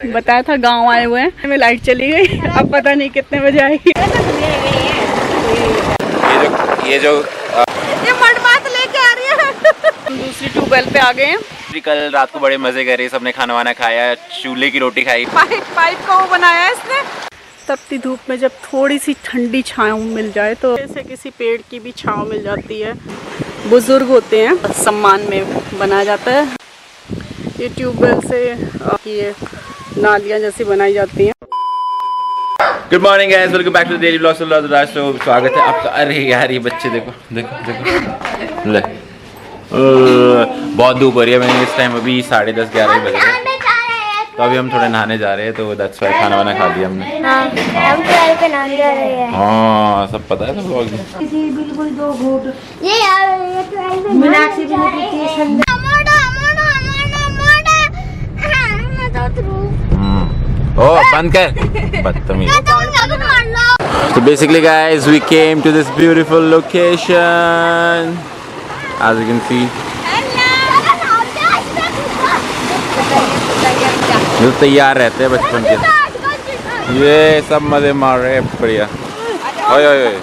बताया था गांव आए हुए हैं, में लाइट चली गई। अब पता नहीं कितने बजे आएगी। ये मड मात लेके आ रही है। हम दूसरी ट्यूबवेल पे आ गए हैं। कल रात को बड़े मजे करे, सबने खाना वाना खाया, चूल्हे की रोटी खाई। पाइप का वो बनाया है इसने। तपती धूप में जब थोड़ी सी ठंडी छाँव मिल जाए तो जैसे किसी पेड़ की भी छाँव मिल जाती है। बुजुर्ग होते हैं, सम्मान में बनाया जाता है। ये ट्यूबवेल से ये नालियाँ जैसी बनाई जाती हैं। Good morning guys, welcome back to daily blogs. तो स्वागत है आपका। अरे यार ये बच्चे देखो देखो देखो ले, बहुत धूप हो रही है। मैंने इस टाइम अभी 10:30-11 बज रहे हैं, तो अभी हम थोड़े नहाने जा रहे हैं। तो दैट्स व्हाई खाना वाना खा लिया हमने। हम ट्रायल पे नहाने जा रहे हैं। हाँ सब पता है सब लोग। बिल्कुल 2 घूंट ये यार ये ट्रायल पे मीनाक्षी भी पीती है। ओ बंद कर बदतमीज। So basically guys, we came to this beautiful location, as you can see. जो तैयार रहते हैं बचपन के, ये सब मजे मार रहे हैं बढ़िया। ओए ओए ओए।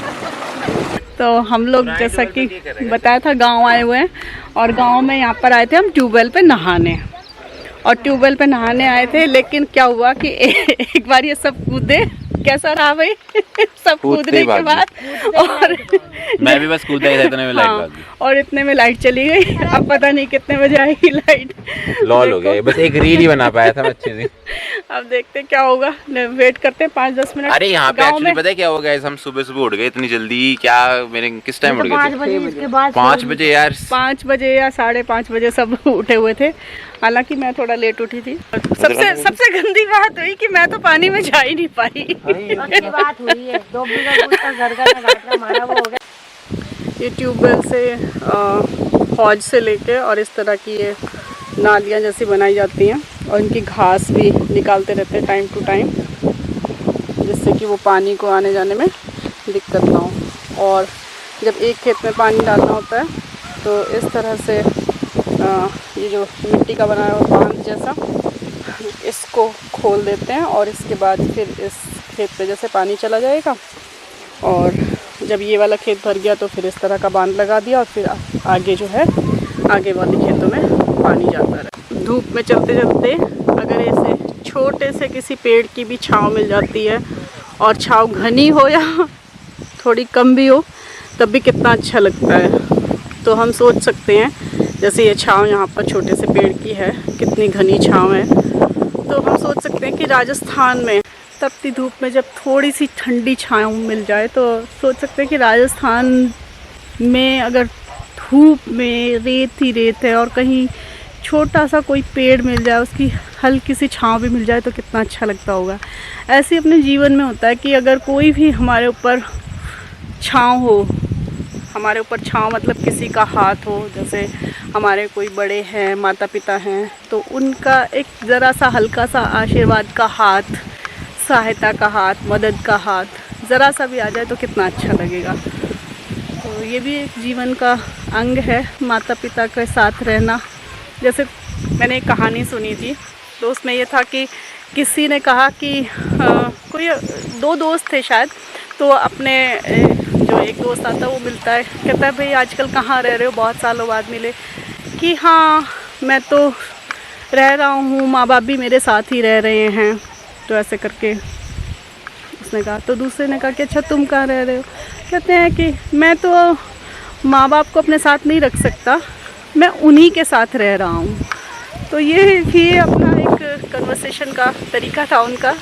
तो हम लोग जैसा कि बताया था गांव आए हुए हैं, और गांव में यहाँ पर आए थे हम ट्यूबवेल पे नहाने। और ट्यूबवेल पे नहाने आए थे, लेकिन क्या हुआ कि एक बार ये सब कूदे। कैसा रहा भाई? सब कूदने के बाद और मैं भी बस कूदा ही था, इतने में लाइट भाग गई। और इतने में लाइट चली गई। अब पता नहीं कितने बजे आएगी लाइट। लॉल हो गया, बस एक रील ही बना पाया था मैं अच्छे से। अब देखते क्या होगा, वेट करते हैं 5-10 मिनट। अरे यहाँ पे एक्चुअली पता है क्या होगा, हम सुबह उठ गए इतनी जल्दी। क्या मेरे किस टाइम उठ गए थे? 5 बजे यार। 5 बजे या 5:30 बजे सब उठे हुए थे। हालांकि मैं थोड़ा लेट उठी थी। सबसे गंदी बात हुई कि मैं तो पानी में जा ही नहीं पाई। बात हुई है 2 बीघा घर का मारा वो हो गया। ये ट्यूबवेल से हौज से लेके और इस तरह की ये नालियाँ जैसी बनाई जाती हैं, और इनकी घास भी निकालते रहते हैं टाइम टू टाइम, जिससे कि वो पानी को आने जाने में दिक्कत ना हो। और जब एक खेत में पानी डालना होता है तो इस तरह से ये जो मिट्टी का बनाया हुआ बांध जैसा, इसको खोल देते हैं, और इसके बाद फिर इस खेत पे जैसे पानी चला जाएगा। और जब ये वाला खेत भर गया तो फिर इस तरह का बांध लगा दिया, और फिर आगे जो है आगे वाले खेतों में पानी जाता रहे। धूप में चलते चलते अगर ऐसे छोटे से किसी पेड़ की भी छाँव मिल जाती है, और छाँव घनी हो या थोड़ी कम भी हो, तब भी कितना अच्छा लगता है। तो हम सोच सकते हैं, जैसे ये छाँव यहाँ पर छोटे से पेड़ की है, कितनी घनी छाँव है। तो हम सोच सकते हैं कि राजस्थान में तपती धूप में जब थोड़ी सी ठंडी छाँव मिल जाए, तो सोच सकते हैं कि राजस्थान में अगर धूप में रेत ही रेत है, और कहीं छोटा सा कोई पेड़ मिल जाए, उसकी हल्की सी छाँव भी मिल जाए, तो कितना अच्छा लगता होगा। ऐसे अपने जीवन में होता है कि अगर कोई भी हमारे ऊपर छाँव हो, हमारे ऊपर छाँव मतलब किसी का हाथ हो, जैसे हमारे कोई बड़े हैं, माता पिता हैं, तो उनका एक ज़रा सा हल्का सा आशीर्वाद का हाथ, सहायता का हाथ, मदद का हाथ ज़रा सा भी आ जाए तो कितना अच्छा लगेगा। तो ये भी एक जीवन का अंग है, माता पिता के साथ रहना। जैसे मैंने एक कहानी सुनी थी, तो उसमें ये था कि किसी ने कहा कि कोई 2 दोस्त थे शायद, तो अपने जो एक दोस्त आता है वो मिलता है, कहता है भाई आजकल कहाँ रह रहे हो, बहुत सालों बाद मिले। कि हाँ मैं तो रह रहा हूँ, माँ बाप भी मेरे साथ ही रह रहे हैं। तो ऐसे करके उसने कहा। तो दूसरे ने कहा कि अच्छा तुम कहाँ रह रहे हो? कहते हैं कि मैं तो माँ बाप को अपने साथ नहीं रख सकता, मैं उन्हीं के साथ रह रहा हूँ। तो ये भी अपना एक कन्वर्सेशन का तरीका था उनका।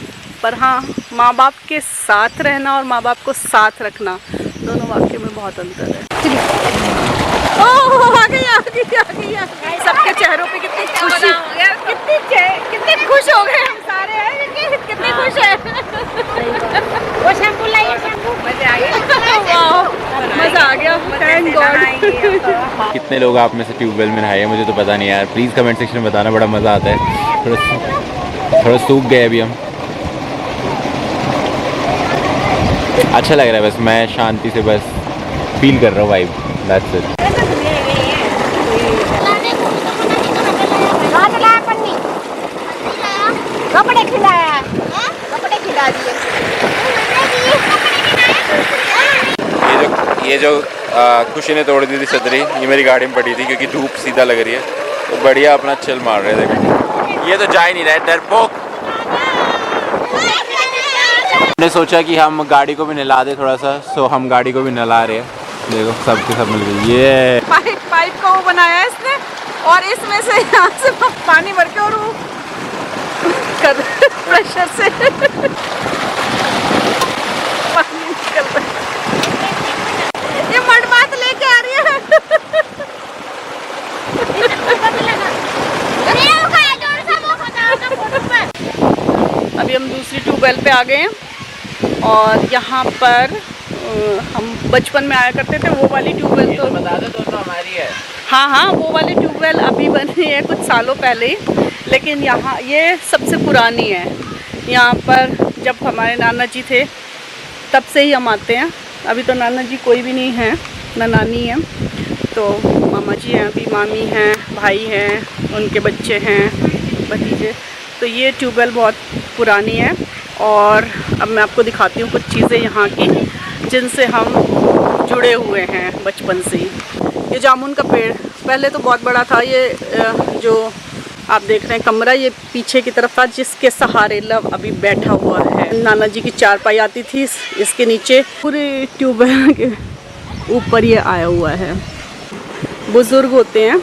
पर हाँ, माँ बाप के साथ रहना और माँ बाप को साथ रखना, दोनों वाक्य में बहुत अंतर है। ओह आ गई। सबके चेहरों पे कितनी खुशी, कितने खुश हो गए हम सारे हैं, कितने खुश हैं। वो शैम्पू लाइए, शैम्पू मज़ा आ गया, थैंक गॉड। कितने लोग आप में से ट्यूबवेल में नहाए मुझे तो पता नहीं यार, प्लीज़ कमेंट सेक्शन में बताना, बड़ा मज़ा आता है। थोड़ा सूख गए अभी हम। अच्छा लग रहा है, बस मैं शांति से बस फील कर रहा हूँ वाइब, दैट्स इट। कपड़े खिलाया, कपड़े खिला दिए। ये जो खुशी ने तोड़ दी थी छतरी, ये मेरी गाड़ी में पड़ी थी क्योंकि धूप सीधा लग रही है, तो बढ़िया अपना चिल मार रहे थे। ये तो जा ही नहीं रहा है, डरपोक। हमने सोचा कि हम गाड़ी को भी नहला दे थोड़ा सा, सो हम गाड़ी को भी नहला रहे हैं। देखो सबके सब मिल गई। ये पाइप का वो बनाया है इसने, और इसमें से यहाँ से पानी भर के और वो कर प्रेशर से पानी निकल रहा है। ये मडमात लेके आ रही है। अभी हम दूसरी ट्यूबवेल पे आ गए हैं, और यहाँ पर हम बचपन में आया करते थे। वो वाली ट्यूबवेल तो बता दो, दोस्तों हमारी है। हाँ, वो वाली ट्यूबवेल अभी बनी है कुछ सालों पहले ही, लेकिन यहाँ ये सबसे पुरानी है। यहाँ पर जब हमारे नाना जी थे तब से ही हम आते हैं। अभी तो नाना जी कोई भी नहीं है, ना नानी है, तो मामा जी हैं, अभी मामी हैं, भाई हैं, उनके बच्चे हैं, भतीजे। तो ये ट्यूबवेल बहुत पुरानी है, और अब मैं आपको दिखाती हूँ कुछ चीज़ें यहाँ की जिनसे हम जुड़े हुए हैं बचपन से ही। ये जामुन का पेड़ पहले तो बहुत बड़ा था। ये जो आप देख रहे हैं कमरा, ये पीछे की तरफ था, जिसके सहारे लव अभी बैठा हुआ है। नाना जी की चारपाई आती थी इसके नीचे। पूरे ट्यूबवेल के ऊपर ये आया हुआ है। बुज़ुर्ग होते हैं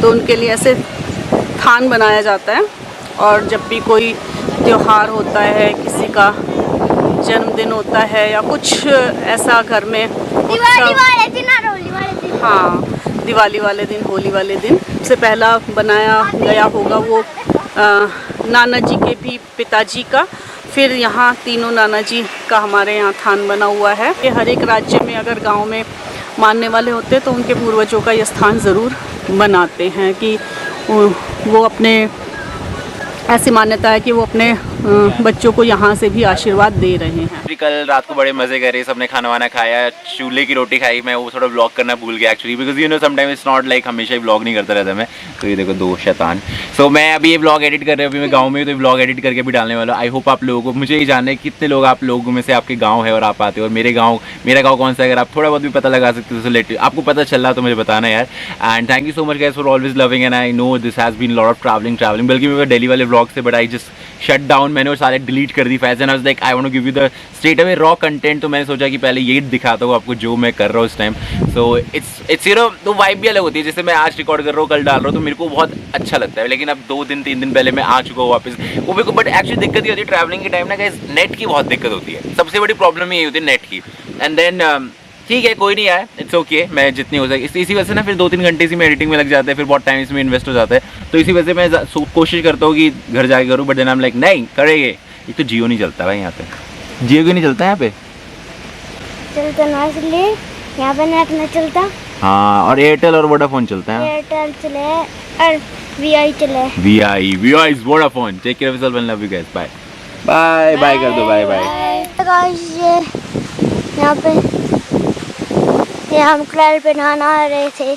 तो उनके लिए ऐसे थान बनाया जाता है, और जब भी कोई त्योहार होता है, किसी का जन्मदिन होता है, या कुछ ऐसा घर में दिवाली वाले दिन और होली वाले दिन। हाँ, दिवाली वाले दिन, होली वाले दिन सबसे पहला बनाया गया होगा वो नाना जी के भी पिताजी का। फिर यहाँ तीनों नाना जी का हमारे यहाँ थान बना हुआ है। कि हर एक राज्य में अगर गांव में मानने वाले होते हैं तो उनके पूर्वजों का ये स्थान ज़रूर बनाते हैं, कि वो अपने, ऐसी मान्यता है कि वो अपने बच्चों को यहाँ से भी आशीर्वाद दे रहे हैं। कल रात को बड़े मजे करे, सबने खाना वाना खाया, चूल्हे की रोटी खाई। मैं वो थोड़ा व्लॉग करना भूल गया actually, because you know sometime it's not like हमेशा ही व्लॉग नहीं करता रहता मैं। तो ये देखो दो शैतान। सो मैं अभी ये व्लॉग एडिट कर रहा हूँ, अभी मैं गाँव में, तो व्लॉग एडिट करके भी डालने वाला हूँ। आई होप आप लोगों को, मुझे ये जानना है कितने लोग आप लोगों में से आपके गाँव है और आप आते हो, और मेरा गाँव कौन सा है। अगर आप थोड़ा बहुत भी पता लगा सकते हो तो आपको पता चल रहा तो मुझे बताना यार। And thank you so much guys for always loving, and I know this has been lot of travelling. बल्कि मेरे दिल्ली वाले व्लॉग से, but I just shut down, मैंने वो सारे डिलीट कर दी फैज़, and I was like I want to give you the straight away raw content. तो मैंने सोचा कि पहले यही दिखाता हूँ आपको जो मैं कर रहा हूँ इस time. So it's you know, तो वाइब भी अलग होती है। जैसे मैं आज रिकॉर्ड कर रहा हूँ, कल डाल रहा हूँ, तो मेरे को बहुत अच्छा लगता है। लेकिन अब 2-3 दिन पहले मैं आ चुका हूँ वापस, वो मेरे को, बट एक्चुअली दिक्कत ये होती है ट्रैवलिंग के टाइम ना गाइस, नेट की बहुत दिक्कत होती है। सबसे बड़ी प्रॉब्लम यही होती है नेट की। एंड देन ठीक है, कोई नहीं आया, इट्स ओके, मैं जितनी हो सके इसी वजह से ना फिर 2-3 घंटे इसी में एडिटिंग में लग जाते हैं, फिर बहुत टाइम इसमें इन्वेस्ट हो जाता है। तो इसी वजह से मैं कोशिश करता हूँ कि घर जाके करूँ, but then I am like नहीं करेंगे। एक तो जियो नहीं चलता भाई यहाँ पे, जियो क्यों नहीं चलता यहाँ पे? चलता ना, इसलिए यहाँ पे नेट नहीं चलता। हाँ, और एयरटेल और वोडाफोन चलता है। एयरटेल चले और वीआई चले। Vi is Vodafone. Take care of yourself and love you guys. Bye bye कर दो, बाय बाय। गाइस ये यहाँ पे हम क्लैल पे नहाना आ रहे थे।